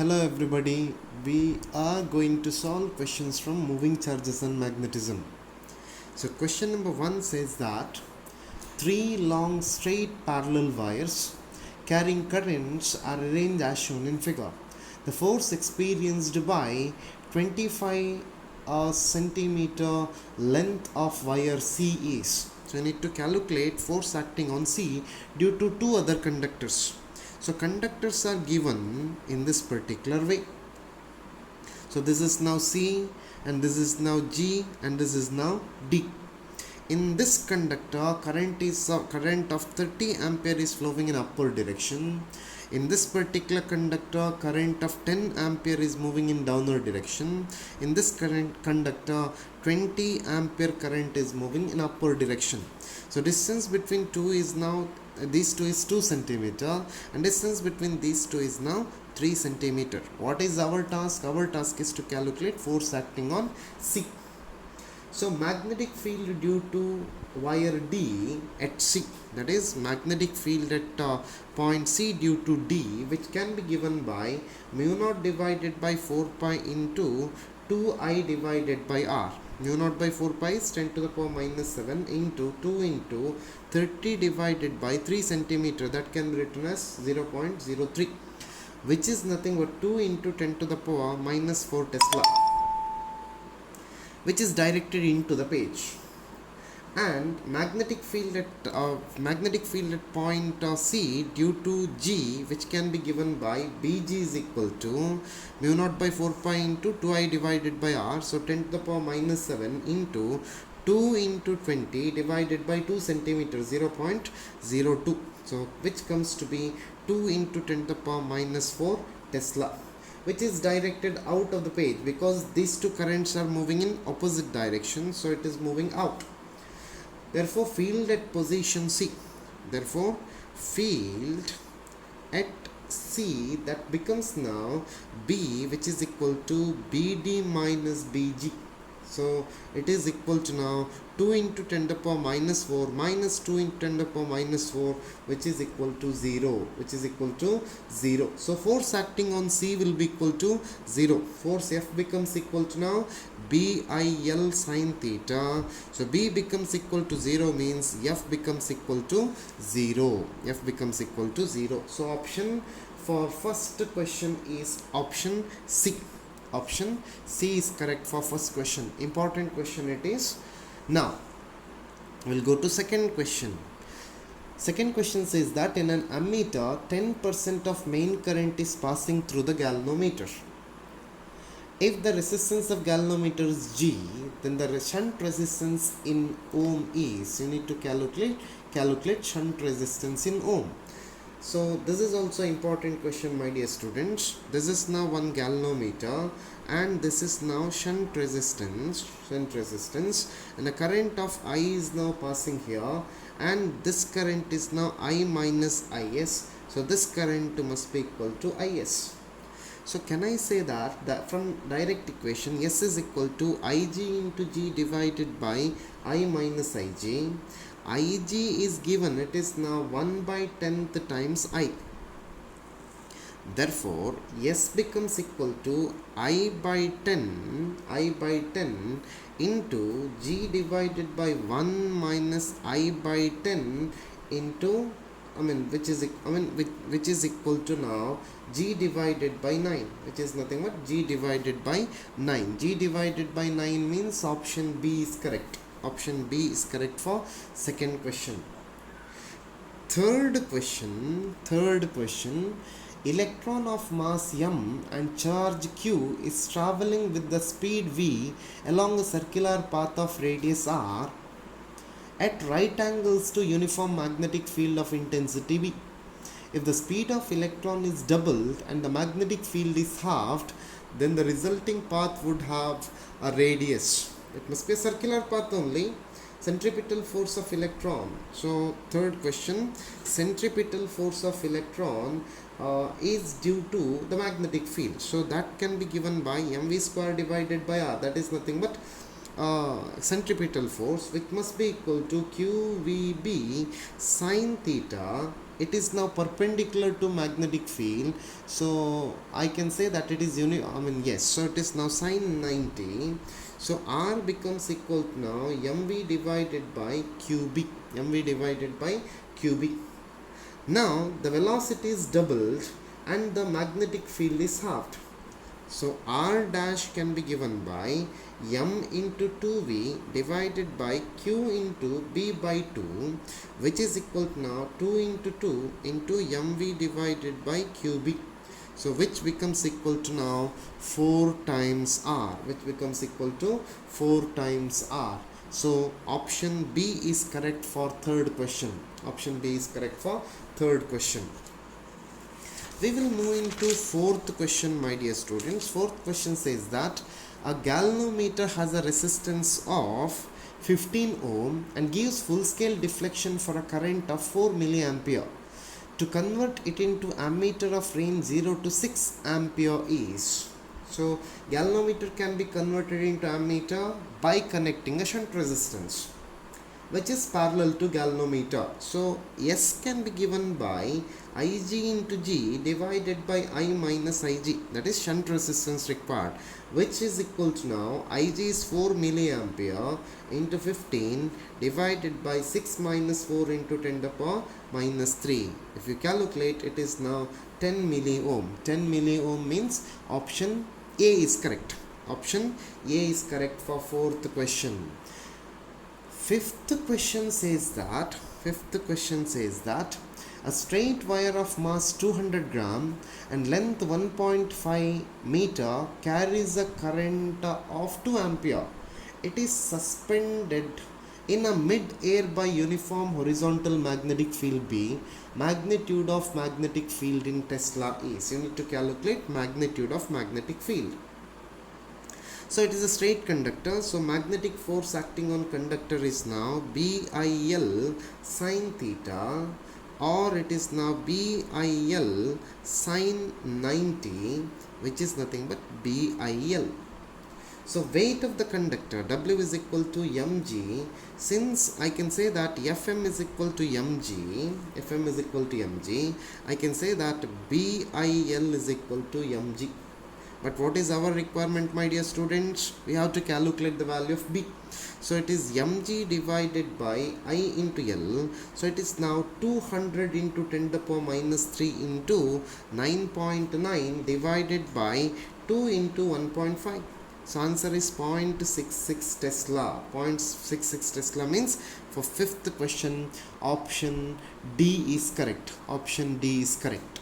Hello everybody, we are going to solve questions from moving charges and magnetism. So question number 1 says that three long straight parallel wires carrying currents are arranged as shown in figure. The force experienced by 25 centimeter length of wire C is. So you need to calculate force acting on C due to two other conductors. So conductors are given in this particular way. So this is now C and this is now G and this is now D. In this conductor, current of 30 ampere is flowing in upward direction. In this particular conductor, current of 10 ampere is moving in downward direction. In this current conductor, 20 ampere current is moving in upward direction. So distance between these two is 2 centimeter and distance between these two is now 3 centimeter. What is our task? Our task is to calculate force acting on C. So magnetic field due to wire D at C, that is magnetic field at point C due to D, which can be given by mu naught divided by 4 pi into 2I divided by R. Mu naught by 4 pi is 10 to the power minus 7 into 2 into 30 divided by 3 centimeter, that can be written as 0.03, which is nothing but 2 into 10 to the power minus 4 Tesla, which is directed into the page. And magnetic field at point C due to G, which can be given by Bg is equal to mu naught by 4 pi into 2I divided by R. So 10 to the power minus 7 into 2 into 20 divided by 2 centimeter, 0.02. So which comes to be 2 into 10 to the power minus 4 Tesla, which is directed out of the page because these two currents are moving in opposite direction, so it is moving out. Therefore field at position C, therefore field at C, that becomes now B, which is equal to BD minus BG. So it is equal to now 2 into 10 to the power minus 4 minus 2 into 10 to the power minus 4, which is equal to 0, So force acting on C will be equal to 0. Force F becomes equal to now BIL sine theta. So B becomes equal to 0 means F becomes equal to 0. So option for first question is option C. Option C is correct for first question. Important question it is. Now we'll go to second question. Second question says that in an ammeter 10% of main current is passing through the galvanometer. If the resistance of galvanometer is G, then the shunt resistance in ohm is, you need to calculate shunt resistance in ohm. So this is also important question, my dear students. This is now one galvanometer and this is now shunt resistance, and the current of I is now passing here and this current is now I minus Is. So this current must be equal to Is. So can I say that from direct equation S is equal to Ig into G divided by I minus Ig. Ig is given, it is now 1 by 10th times I. Therefore S becomes equal to I by 10 into G divided by 1 minus I by 10 into which is equal to now G divided by 9, which is nothing but G divided by 9. G divided by 9 means option B is correct. Option B is correct for second question. Third question, electron of mass m and charge q is traveling with the speed v along a circular path of radius r at right angles to uniform magnetic field of intensity v. If the speed of electron is doubled and the magnetic field is halved, then the resulting path would have a radius. It must be a circular path only. Centripetal force of electron. So third question, centripetal force of electron is due to the magnetic field. So that can be given by mv square divided by r. That is nothing but centripetal force, which must be equal to qvb sine theta it is now perpendicular to magnetic field, so I can say that it is yes, so it is now sine 90. So R becomes equal to now mv divided by qb, mv divided by qb. Now the velocity is doubled and the magnetic field is halved. So R dash can be given by m into 2v divided by q into b by 2, which is equal to now 2 into 2 into mv divided by qb. So which becomes equal to now 4 times R, which becomes equal to 4 times R. So option B is correct for third question. Option B is correct for third question. We will move into fourth question, my dear students. Fourth question says that a galvanometer has a resistance of 15 ohm and gives full scale deflection for a current of 4 milliampere. To convert it into ammeter of range 0 to 6 ampere is. So galvanometer can be converted into ammeter by connecting a shunt resistance which is parallel to galvanometer. So S can be given by Ig into G divided by I minus Ig, that is shunt resistance required, which is equal to now Ig is 4 milliampere into 15 divided by 6 minus 4 into 10 to the power minus 3. If you calculate, it is now 10 milliohm. 10 milliohm means option A is correct. Option A is correct for fourth question. Fifth question says that a straight wire of mass 200 gram and length 1.5 meter carries a current of 2 ampere. It is suspended in a mid-air by uniform horizontal magnetic field B. Magnitude of magnetic field in Tesla is. You need to calculate magnitude of magnetic field. So it is a straight conductor, so magnetic force acting on conductor is now BIL sine theta, or it is now BIL sine 90, which is nothing but BIL. So weight of the conductor, W is equal to mg. Since I can say that Fm is equal to mg, I can say that BIL is equal to mg. But what is our requirement, my dear students? We have to calculate the value of B. So it is mg divided by I into L. So it is now 200 into 10 to the power minus 3 into 9.9 divided by 2 into 1.5. So answer is 0.66 Tesla. 0.66 Tesla means for fifth question option D is correct. Option D is correct.